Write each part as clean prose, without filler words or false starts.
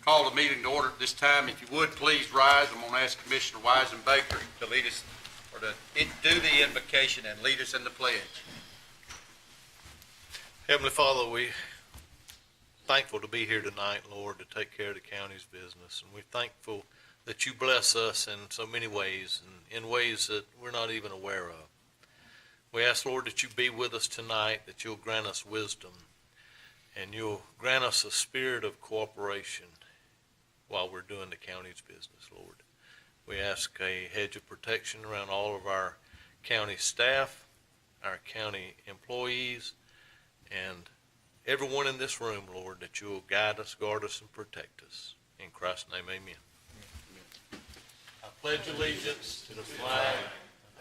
Call the meeting to order at this time. If you would, please rise. I'm going to ask Commissioner Weisenbaker to lead us, or to do the invocation and lead us in the pledge. Heavenly Father, we're thankful to be here tonight, Lord, to take care of the county's business. And we're thankful that you bless us in so many ways, and in ways that we're not even aware of. We ask, Lord, that you be with us tonight, that you'll grant us wisdom, and you'll grant us a spirit of cooperation while we're doing the county's business, Lord. We ask a hedge of protection around all of our county staff, our county employees, and everyone in this room, Lord, that you will guide us, guard us, and protect us. In Christ's name, amen. I pledge allegiance to the flag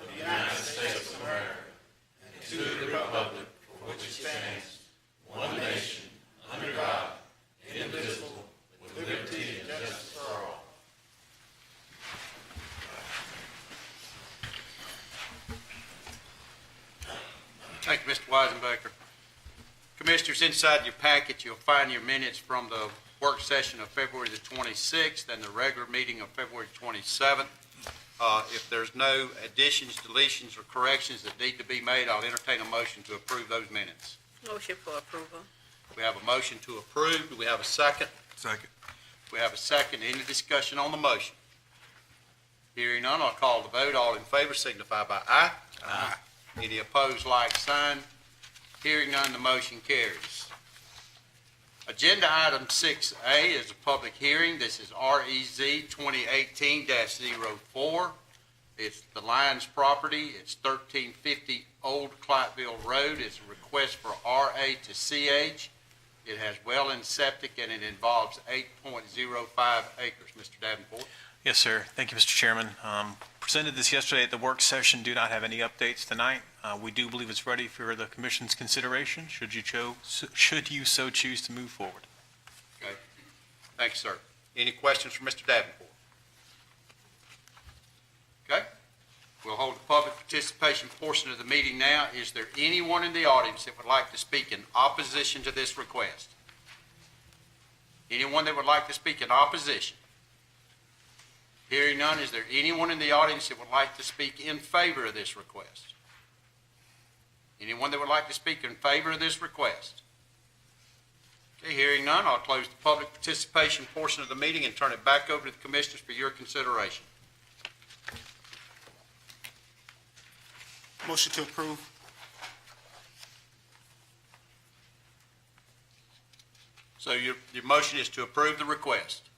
of the United States of America and to the republic for which it stands, one nation, under God, indivisible, with liberty and justice for all. Thank you, Mr. Weisenbaker. Commissioners, inside your packet, you'll find your minutes from the work session of February the 26th and the regular meeting of February 27th. If there's no additions, deletions, or corrections that need to be made, I'll entertain a motion to approve those minutes. Motion for approval. We have a motion to approve. Do we have a second? Second. We have a second. Any discussion on the motion? Hearing none, I'll call the vote. All in favor signify by aye. Aye. Any opposed, like sign. Hearing none, the motion carries. Agenda item 6A is a public hearing. This is REZ 2018-04. It's the Lyons property. It's 1350 Old Clyteville Road. It's a request for RA to CH. It has well and septic, and it involves 8.05 acres. Mr. Davenport. Yes, sir. Thank you, Mr. Chairman. Presented this yesterday at the work session. Do not have any updates tonight. We do believe it's ready for the Commission's consideration, should you so choose to move forward. Okay. Thank you, sir. Any questions for Mr. Davenport? Okay. We'll hold the public participation portion of the meeting now. Is there anyone in the audience that would like to speak in opposition to this request? Anyone that would like to speak in opposition? Hearing none, is there anyone in the audience that would like to speak in favor of this request? Anyone that would like to speak in favor of this request? Okay, hearing none, I'll close the public participation portion of the meeting and turn it back over to the commissioners for your consideration. Motion to approve. So your motion is to approve the request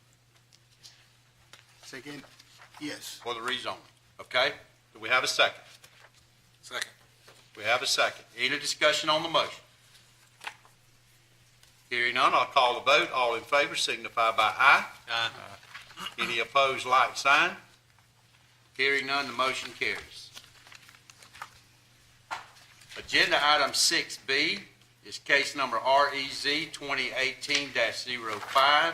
Second. Yes. for the rezoning, okay? Do we have a second? Second. We have a second. Any discussion on the motion? Hearing none, I'll call the vote. All in favor signify by aye. Aye. Any opposed, like sign. Hearing none, the motion carries. Agenda item 6B is case number REZ 2018-05.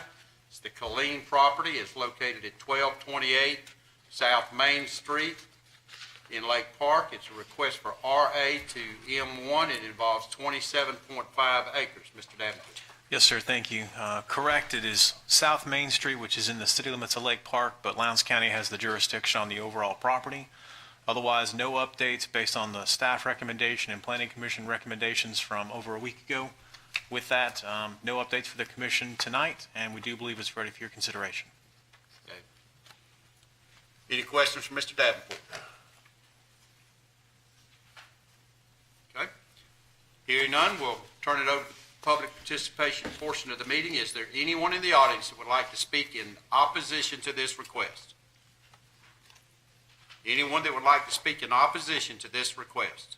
It's the Colleen property. It's located at 1228 South Main Street in Lake Park. It's a request for RA to M1. It involves 27.5 acres. Mr. Davenport. Yes, sir. Thank you. Correct. It is South Main Street, which is in the city limits of Lake Park, but Lowndes County has the jurisdiction on the overall property. Otherwise, no updates based on the staff recommendation and planning commission recommendations from over a week ago. With that, no updates for the commission tonight, and we do believe it's ready for your consideration. Okay. Any questions for Mr. Davenport? Okay. Hearing none, we'll turn it over to the public participation portion of the meeting. Is there anyone in the audience that would like to speak in opposition to this request? Anyone that would like to speak in opposition to this request?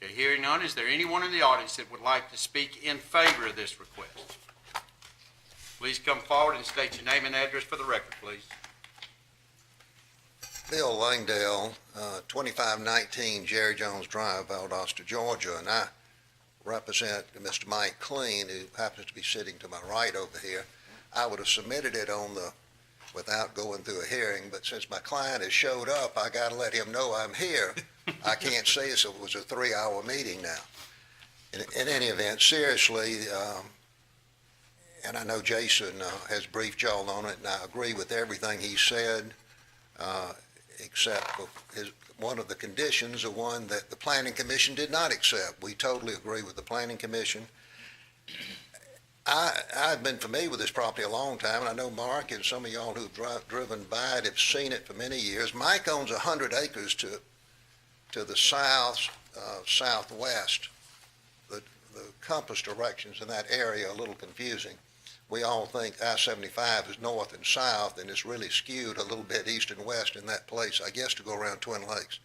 Okay, hearing none, is there anyone in the audience that would like to speak in favor of this request? Please come forward and state your name and address for the record, please. Bill Langdale, 2519 Jerry Jones Drive, Valdosta, Georgia, and I represent Mr. Mike Clean, who happens to be sitting to my right over here. I would have submitted it without going through a hearing, but since my client has showed up, I got to let him know I'm here. I can't say as it was a 3-hour meeting now. In any event, seriously, and I know Jason has briefed y'all on it, and I agree with everything he said, except for one of the conditions, the one that the Planning Commission did not accept. We totally agree with the Planning Commission. I've been familiar with this property a long time, and I know Mark and some of y'all who've driven by it have seen it for many years. Mike owns 100 acres to the southwest. The compass directions in that area are a little confusing. We all think I-75 is north and south, and it's really skewed a little bit east and west in that place, I guess, to go around Twin Lakes.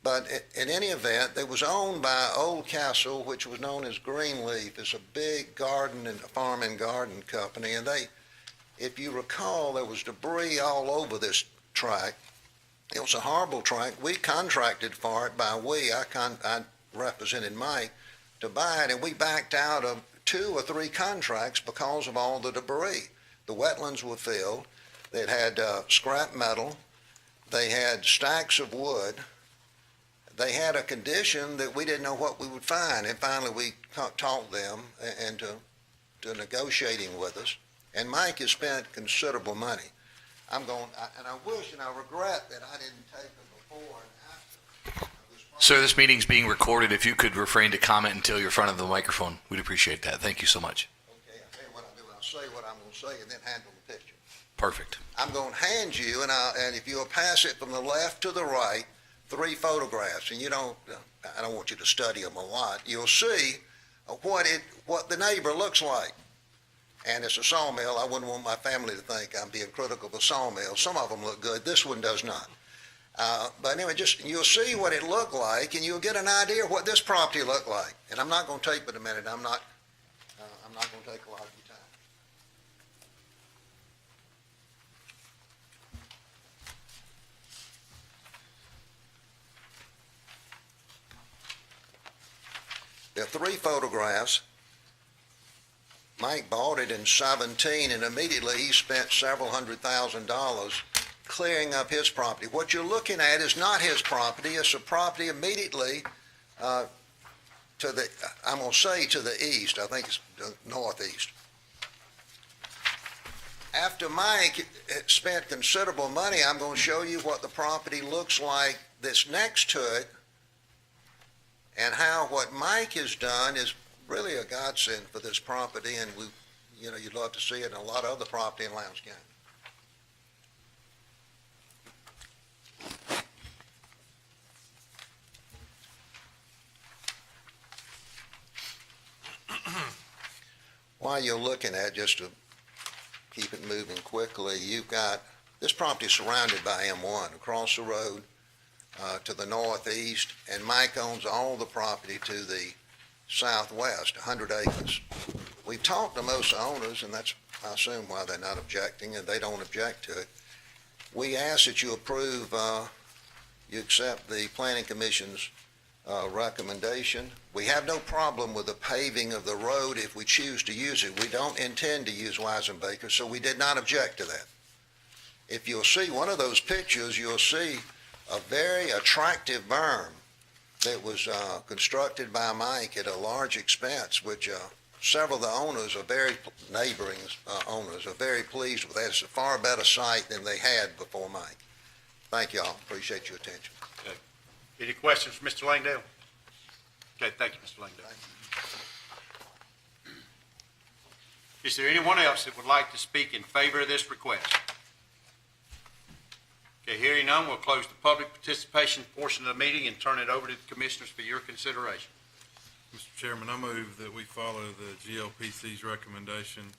But in any event, it was owned by Old Castle, which was known as Greenleaf. It's a big garden and farm and garden company, and if you recall, there was debris all over this tract. It was a horrible tract. We contracted for it I represented Mike to buy it, and we backed out of 2 or 3 contracts because of all the debris. The wetlands were filled. They had scrap metal. They had stacks of wood. They had a condition that we didn't know what we would find, and finally we talked them into negotiating with us. And Mike has spent considerable money. And I wish and I regret that I didn't take it before and after. Sir, this meeting's being recorded. If you could refrain to comment until you're in front of the microphone, we'd appreciate that. Thank you so much. Okay, I'll tell you what I'll do. I'll say what I'm going to say and then handle the picture. Perfect. I'm going to hand you, and if you'll pass it from the left to the right, 3 photographs, and I don't want you to study them a lot. You'll see what the neighbor looks like. And it's a sawmill. I wouldn't want my family to think I'm being critical of a sawmill. Some of them look good. This one does not. But anyway, you'll see what it looked like, and you'll get an idea of what this property looked like. And I'm not going to take but a minute. I'm not going to take a lot of your time. There are 3 photographs. Mike bought it in 17, and immediately he spent several $100,000 clearing up his property. What you're looking at is not his property. It's a property immediately I'm going to say to the east. I think it's the northeast. After Mike spent considerable money, I'm going to show you what the property looks like that's next to it, and how what Mike has done is really a godsend for this property, and you'd love to see it in a lot of other property in Lowndes County. While you're looking at, just to keep it moving quickly, you've got this property surrounded by M1 across the road to the northeast, and Mike owns all the property to the southwest, 100 acres. We've talked to most owners, and that's, I assume, why they're not objecting, and they don't object to it. We ask that you approve, you accept the Planning Commission's recommendation. We have no problem with the paving of the road if we choose to use it. We don't intend to use Weisenbaker, so we did not object to that. If you'll see one of those pictures, you'll see a very attractive berm that was constructed by Mike at a large expense, which several of the owners are neighboring owners are very pleased with that. It's a far better site than they had before Mike. Thank you all. Appreciate your attention. Okay. Any questions for Mr. Langdale? Okay, thank you, Mr. Langdale. Is there anyone else that would like to speak in favor of this request? Okay, hearing none, we'll close the public participation portion of the meeting and turn it over to the commissioners for your consideration. Mr. Chairman, I move that we follow the GLPC's recommendation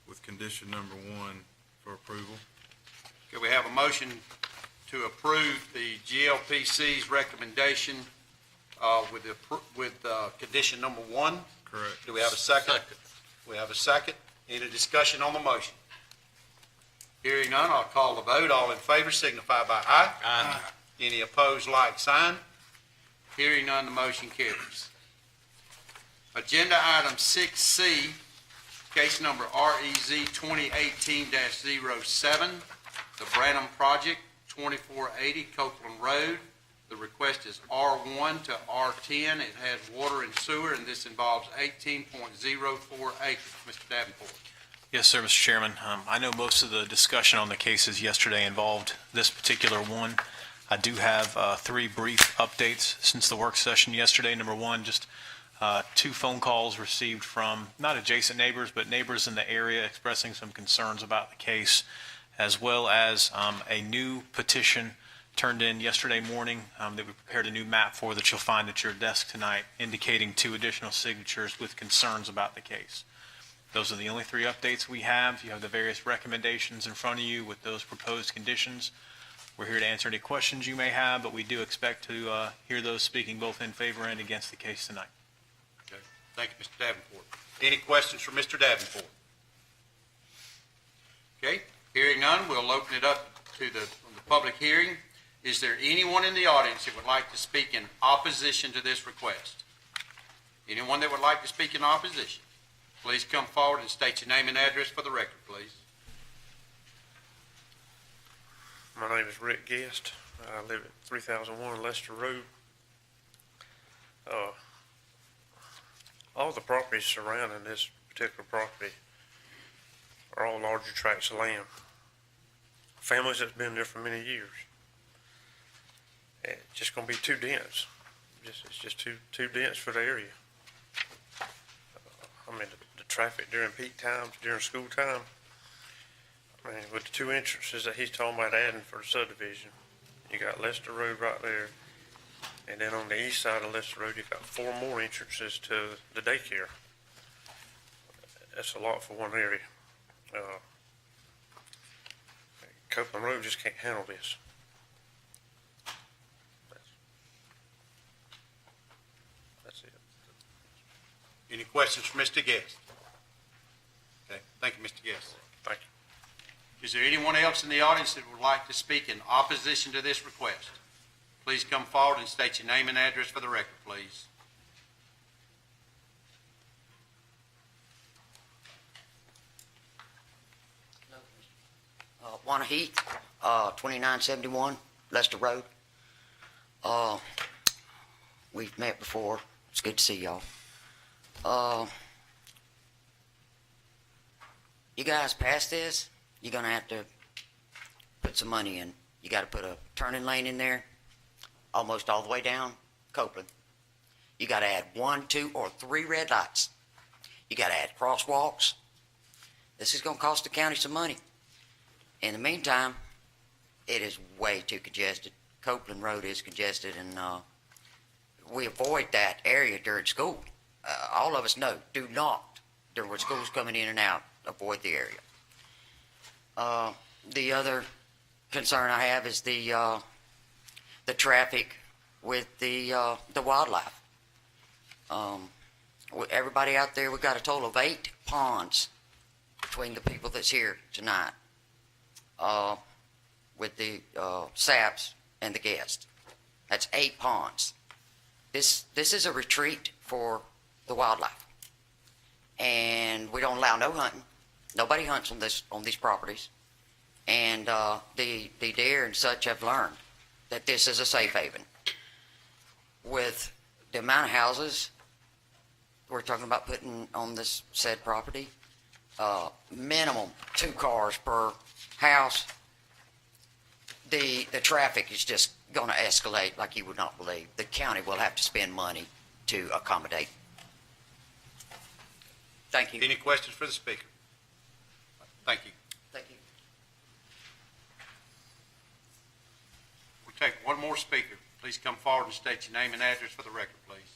with condition number 1 for approval. Okay, we have a motion to approve the GLPC's recommendation with condition number 1. Correct. Do we have a second? We have a second. Any discussion on the motion? Hearing none, I'll call the vote. All in favor signify by aye. Aye. Any opposed, like sign. Hearing none, the motion carries. Agenda item 6C, case number REZ 2018-07, the Branham Project, 2480 Copeland Road. The request is R1 to R10. It has water and sewer, and this involves 18.04 acres. Mr. Davenport. Yes, sir, Mr. Chairman. I know most of the discussion on the cases yesterday involved this particular one. I do have 3 brief updates since the work session yesterday. Number one, just 2 phone calls received from not adjacent neighbors, but neighbors in the area expressing some concerns about the case, as well as a new petition turned in yesterday morning that we prepared a new map for that you'll find at your desk tonight, indicating 2 additional signatures with concerns about the case. Those are the only 3 updates we have. You have the various recommendations in front of you with those proposed conditions. We're here to answer any questions you may have, but we do expect to hear those speaking both in favor and against the case tonight. Okay. Thank you, Mr. Davenport. Any questions for Mr. Davenport? Okay, hearing none, we'll open it up to the public hearing. Is there anyone in the audience that would like to speak in opposition to this request? Anyone that would like to speak in opposition? Please come forward and state your name and address for the record, please. My name is Rick Guest. I live at 3001 Lester Road. All the properties surrounding this particular property are all larger tracts of land. Families that's been there for many years. And it's just going to be too dense. It's just too dense for the area. I mean, the traffic during peak times, during school time, I mean, with the 2 entrances that he's talking about adding for the subdivision, you got Lester Road right there, and then on the east side of Lester Road, you've got 4 more entrances to the daycare. That's a lot for one area. Copeland Road just can't handle this. That's it. Any questions for Mr. Guest? Okay, thank you, Mr. Guest. Thank you. Is there anyone else in the audience that would like to speak in opposition to this request? Please come forward and state your name and address for the record, please. Juana Heath, 2971 Lester Road. We've met before. It's good to see y'all. You guys pass this, you're going to have to put some money in. You got to put a turning lane in there, almost all the way down Copeland. You got to add 1, 2, or 3 red lights. You got to add crosswalks. This is going to cost the county some money. In the meantime, it is way too congested. Copeland Road is congested, and we avoid that area during school. All of us know, do not, during school's coming in and out, avoid the area. The other concern I have is the traffic with the wildlife. Everybody out there, we've got a total of 8 ponds between the people that's here tonight. With the saps and the guests. That's 8 ponds. This is a retreat for the wildlife. And we don't allow no hunting. Nobody hunts on these properties. And the deer and such have learned that this is a safe haven. With the amount of houses we're talking about putting on this said property, minimum 2 cars per house, the traffic is just going to escalate like you would not believe. The county will have to spend money to accommodate. Thank you. Any questions for the speaker? Thank you. Thank you. We'll take one more speaker. Please come forward and state your name and address for the record, please.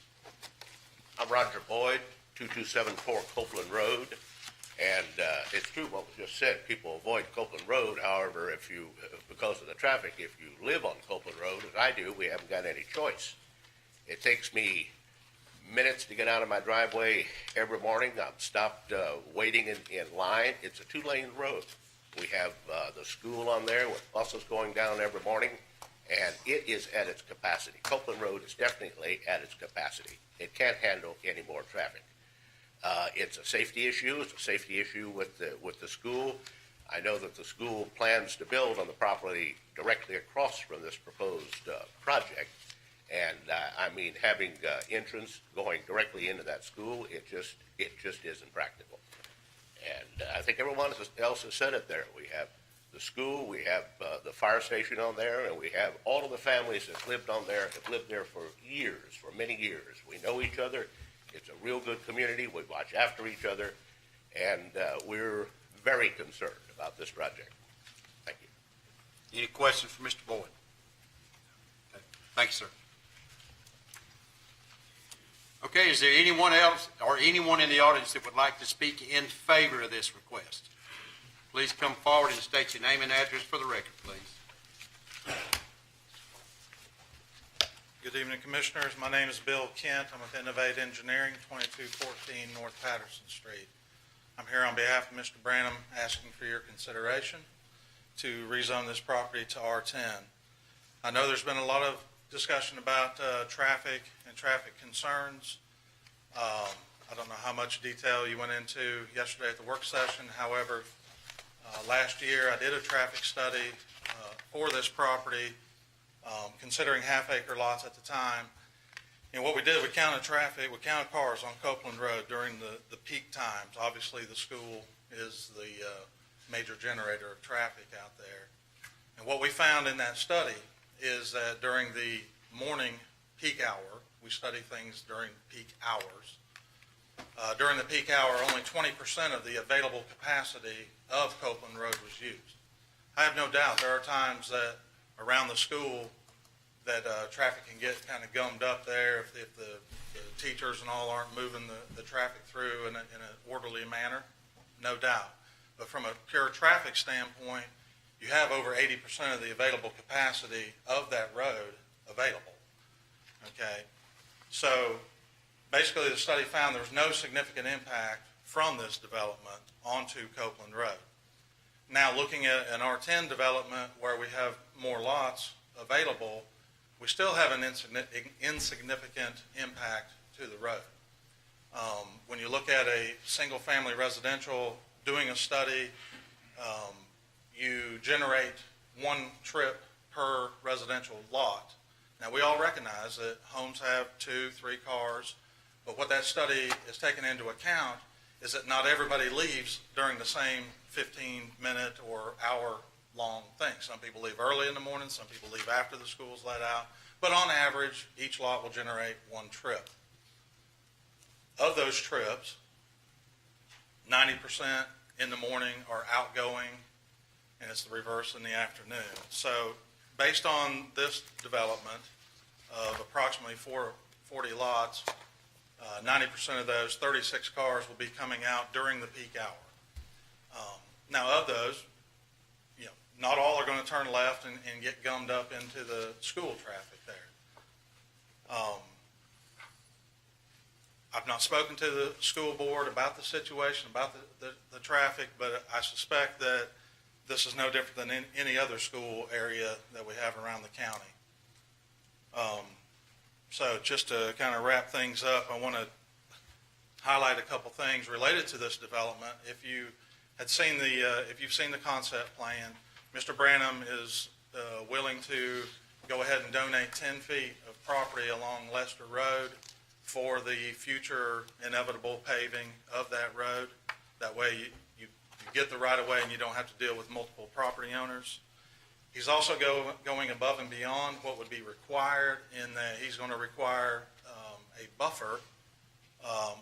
I'm Roger Boyd, 2274 Copeland Road. And it's true what was just said. People avoid Copeland Road. However, because of the traffic, if you live on Copeland Road, as I do, we haven't got any choice. It takes me minutes to get out of my driveway every morning. I'm stopped waiting in line. It's a 2-lane road. We have the school on there with buses going down every morning, and it is at its capacity. Copeland Road is definitely at its capacity. It can't handle any more traffic. It's a safety issue. It's a safety issue with the school. I know that the school plans to build on the property directly across from this proposed project. And I mean, having entrance going directly into that school, it just isn't practical. And I think everyone else has said it there. We have the school, we have the fire station on there, and we have all of the families that lived on there, have lived there for years, for many years. We know each other. It's a real good community. We watch after each other, and we're very concerned about this project. Thank you. Any questions for Mr. Boyd? Okay. Thank you, sir. Okay, is there anyone else or anyone in the audience that would like to speak in favor of this request? Please come forward and state your name and address for the record, please. Good evening, Commissioners. My name is Bill Kent. I'm with Innovate Engineering, 2214 North Patterson Street. I'm here on behalf of Mr. Branham asking for your consideration to rezone this property to R10. I know there's been a lot of discussion about traffic and traffic concerns. I don't know how much detail you went into yesterday at the work session. However, last year I did a traffic study for this property, considering half-acre lots at the time. And what we did, we counted traffic, we counted cars on Copeland Road during the peak times. Obviously, the school is the major generator of traffic out there. And what we found in that study is that during the morning peak hour, we study things during peak hours. During the peak hour, only 20% of the available capacity of Copeland Road was used. I have no doubt there are times that around the school that traffic can get kind of gummed up there if the teachers and all aren't moving the traffic through in an orderly manner, no doubt. But from a pure traffic standpoint, you have over 80% of the available capacity of that road available. Okay, so basically the study found there was no significant impact from this development onto Copeland Road. Now looking at an R10 development where we have more lots available, we still have an insignificant impact to the road. When you look at a single family residential doing a study, you generate one trip per residential lot. Now, we all recognize that homes have 2, 3 cars, but what that study is taking into account is that not everybody leaves during the same 15-minute or hour-long thing. Some people leave early in the morning, some people leave after the school's let out, but on average, each lot will generate one trip. Of those trips, 90% in the morning are outgoing, and it's the reverse in the afternoon. So based on this development of approximately 40 lots, 90% of those, 36 cars will be coming out during the peak hour. Now of those, not all are going to turn left and get gummed up into the school traffic there. I've not spoken to the school board about the situation, about the traffic, but I suspect that this is no different than any other school area that we have around the county. So just to kind of wrap things up, I want to highlight a couple things related to this development. If you had seen if you've seen the concept plan, Mr. Branham is willing to go ahead and donate 10 feet of property along Lester Road for the future inevitable paving of that road. That way you get the right of way and you don't have to deal with multiple property owners. He's also going above and beyond what would be required in that he's going to require a buffer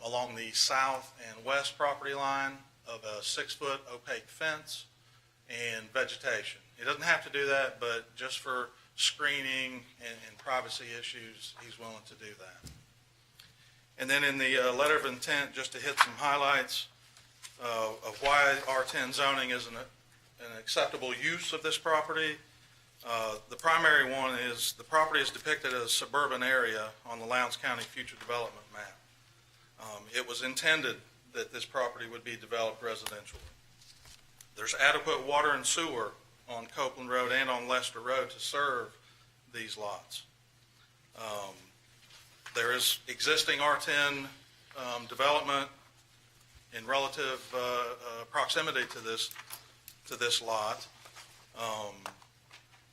along the south and west property line of a 6-foot opaque fence and vegetation. He doesn't have to do that, but just for screening and privacy issues, he's willing to do that. And then in the letter of intent, just to hit some highlights of why R10 zoning is an acceptable use of this property. The primary one is the property is depicted as a suburban area on the Lowndes County Future Development Map. It was intended that this property would be developed residentially. There's adequate water and sewer on Copeland Road and on Lester Road to serve these lots. There is existing R10 development in relative proximity to this lot.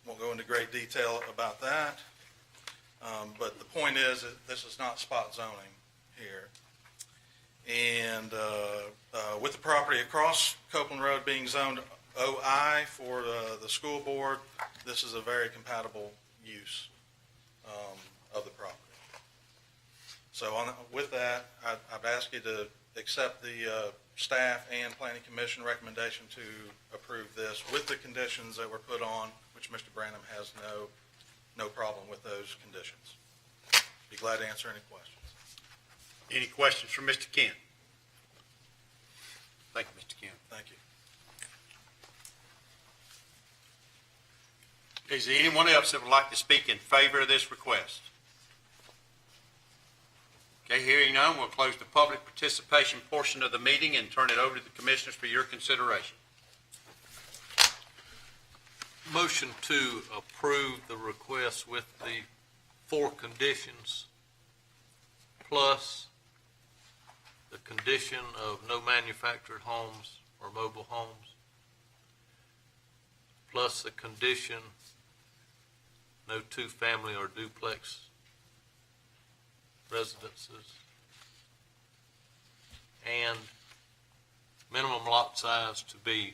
Won't go into great detail about that, but the point is that this is not spot zoning here. And with the property across Copeland Road being zoned OI for the school board, this is a very compatible use of the property. So with that, I'd ask you to accept the staff and planning commission recommendation to approve this with the conditions that were put on, which Mr. Branham has no problem with those conditions. Be glad to answer any questions. Any questions from Mr. Kent? Thank you, Mr. Kent. Thank you. Is there anyone else that would like to speak in favor of this request? Okay, hearing none, we'll close the public participation portion of the meeting and turn it over to the commissioners for your consideration. Motion to approve the request with the 4 conditions, plus the condition of no manufactured homes or mobile homes, plus the condition no 2-family or duplex residences, and minimum lot size to be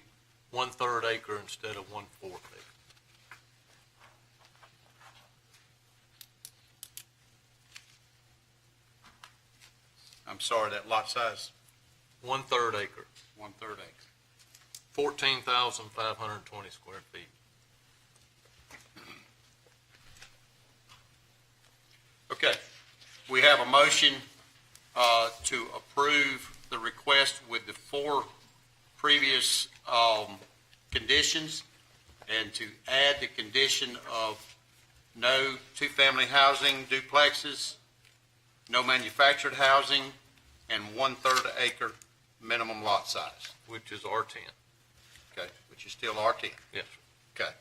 1/3 acre instead of 1/4 acre. I'm sorry, that lot size, 1/3 acre, 1/3 acre. 14,520 square feet. Okay, we have a motion to approve the request with the 4 previous conditions, and to add the condition of no 2-family housing duplexes, no manufactured housing, and 1/3 acre minimum lot size. Which is R10. Okay, which is still R10. Yes. Okay.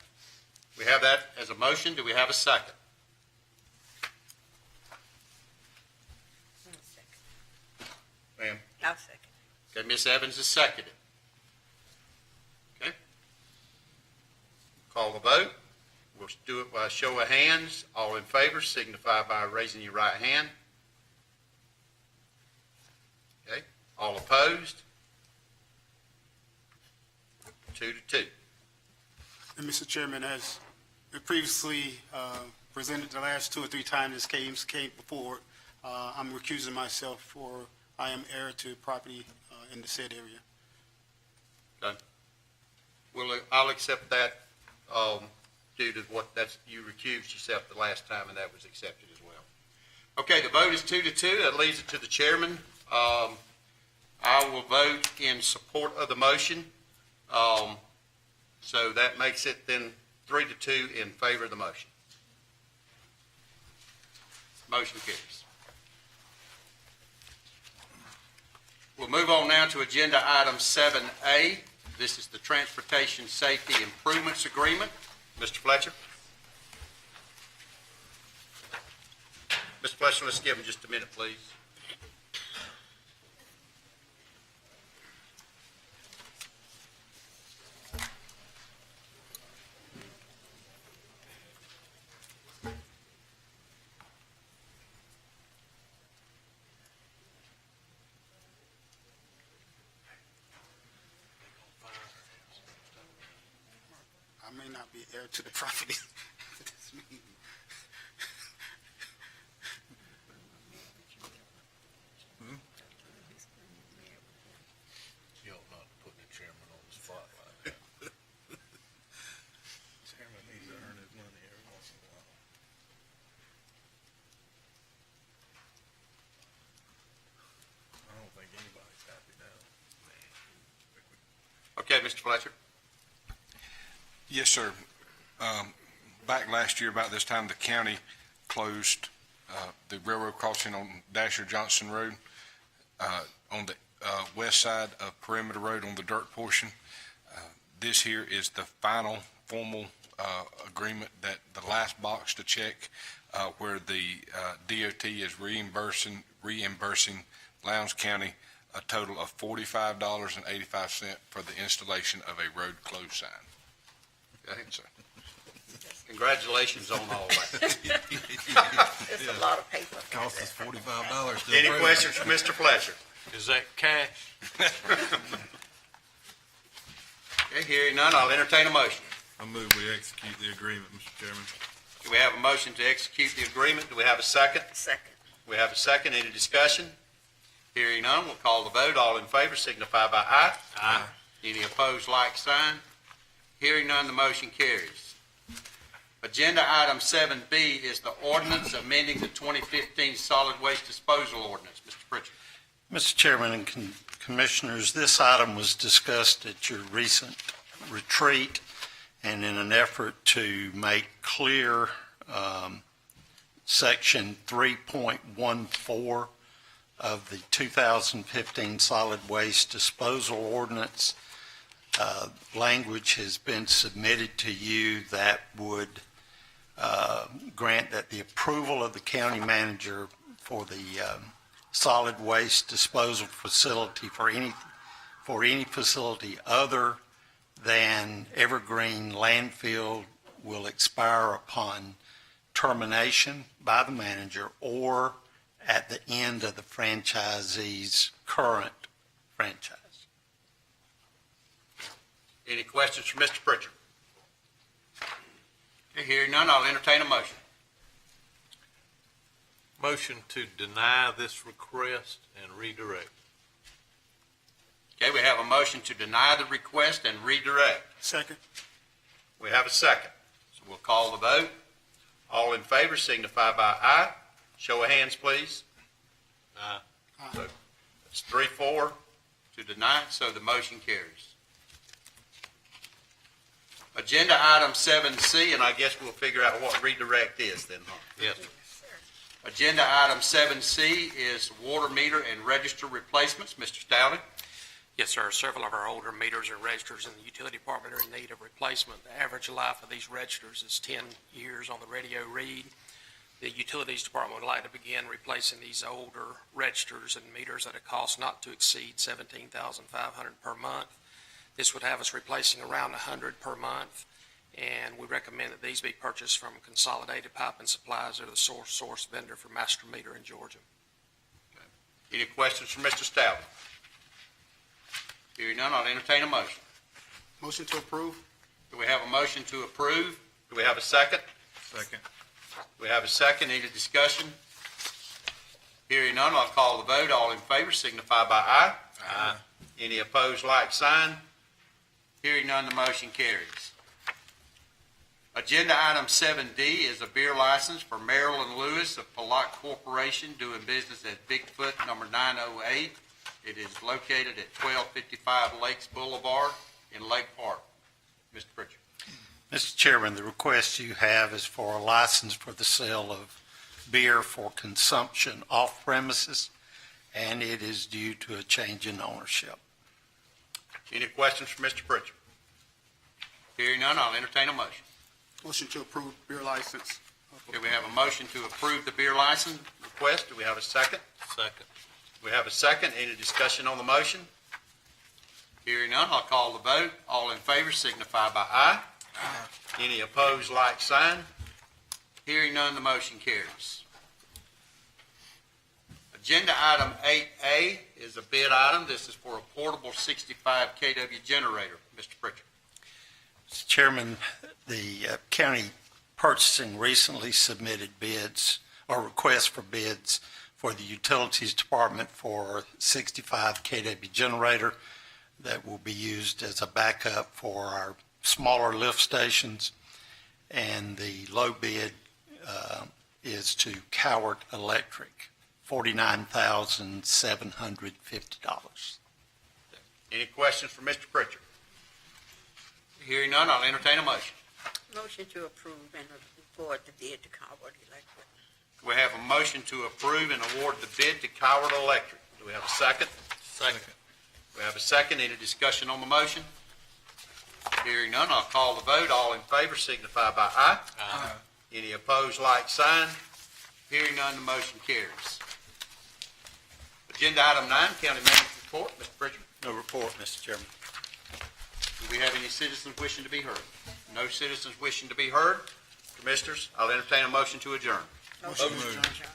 We have that as a motion. Do we have a second? Ma'am? I'll second. Okay, Ms. Evans is seconded. Okay. Call the vote. We'll do it by a show of hands. All in favor signify by raising your right hand. Okay. All opposed? 2-2. And Mr. Chairman, as we previously presented the last 2 or 3 times this came before, I'm recusing myself for I am heir to property in the said area. I'll accept that due to you recused yourself the last time, and that was accepted as well. Okay, the vote is 2-2. That leaves it to the chairman. I will vote in support of the motion. So that makes it then 3-2 in favor of the motion. Motion carries. We'll move on now to agenda item 7A. This is the Transportation Safety Improvements Agreement. Mr. Fletcher? Mr. Fletcher, let's give him just a minute, please. I may not be heir to the property after this meeting. You ought not to put the chairman on the spot like that. Chairman needs to earn his money every once in a while. I don't think anybody's happy now. Okay, Mr. Fletcher? Yes, sir. Back last year, about this time, the county closed the railroad crossing on Dasher Johnson Road on the west side of Perimeter Road on the dirt portion. This here is the final formal agreement, that the last box to check where the DOT is reimbursing Lowndes County a total of $45.85 for the installation of a road closed sign. Okay. Congratulations on all that. It's a lot of paper. Cost us $45 to Any approve. questions for Mr. Fletcher? Is that cash? Okay, hearing none, I'll entertain a motion. I move we execute the agreement, Mr. Chairman. Do we have a motion to execute the agreement? Do we have a second? Second. We have a second. Any discussion? Hearing none, we'll call the vote. All in favor signify by aye. Aye. Any opposed, like sign. Hearing none, the motion carries. Agenda item 7B is the ordinance amending the 2015 solid waste disposal ordinance. Mr. Pritchard. Mr. Chairman and Commissioners, this item was discussed at your recent retreat, and in an effort to make clear Section 3.14 of the 2015 solid waste disposal ordinance, language has been submitted to you that would grant that the approval of the county manager for the solid waste disposal facility for any facility other than Evergreen Landfill will expire upon termination by the manager or at the end of the franchisee's current franchise. Any questions for Mr. Pritchard? Okay, hearing none, I'll entertain a motion. Motion to deny this request and redirect. Okay, we have a motion to deny the request and redirect. Second. We have a second. So we'll call the vote. All in favor signify by aye. Show of hands, please. Aye. So it's 3-4 to deny, so the motion carries. Agenda item 7C, and I guess we'll figure out what redirect is then, huh? Yes, sir. Agenda item 7C is water meter and register replacements. Mr. Stoughton. Yes, sir. Several of our older meters and registers in the utility department are in need of replacement. The average life of these registers is 10 years on the radio read. The utilities department would like to begin replacing these older registers and meters at a cost not to exceed $17,500 per month. This would have us replacing around 100 per month, and we recommend that these be purchased from Consolidated Pipe and Supplies. They're the source vendor for Master Meter in Georgia. Any questions for Mr. Stoughton? Hearing none, I'll entertain a motion. Motion to approve. Do we have a motion to approve? Do we have a second? Second. We have a second. Any discussion? Hearing none, I'll call the vote. All in favor signify by aye. Aye. Any opposed, like sign. Hearing none, the motion carries. Agenda item 7D is a beer license for Marilyn Lewis of Pollock Corporation doing business at Bigfoot number 908. It is located at 1255 Lakes Boulevard in Lake Park. Mr. Pritchard. Mr. Chairman, the request you have is for a license for the sale of beer for consumption off premises, and it is due to a change in ownership. Any questions for Mr. Pritchard? Hearing none, I'll entertain a motion. Motion to approve beer license. Okay, we have a motion to approve the beer license request. Do we have a second? Second. We have a second. Any discussion on the motion? Hearing none, I'll call the vote. All in favor signify by aye. Aye. Any opposed, like sign. Hearing none, the motion carries. Agenda item 8A is a bid item. This is for a portable 65 kW generator. Mr. Pritchard. Mr. Chairman, the county purchasing recently submitted bids or requests for bids for the utilities department for 65 kW generator that will be used as a backup for our smaller lift stations. And the low bid is to Cowart Electric, $49,750. Any questions for Mr. Pritchard? Hearing none, I'll entertain a motion. Motion to approve and award the bid to Cowart Electric. We have a motion to approve and award the bid to Cowart Electric. Do we have a second? Second. We have a second. Any discussion on the motion? Hearing none, I'll call the vote. All in favor signify by aye. Aye. Any opposed, like sign. Hearing none, the motion carries. Agenda item 9, County Manager's Report. Mr. Pritchard. No report, Mr. Chairman. Do we have any citizens wishing to be heard? No citizens wishing to be heard. Commissioners, I'll entertain a motion to adjourn. Motion moved. to adjourn.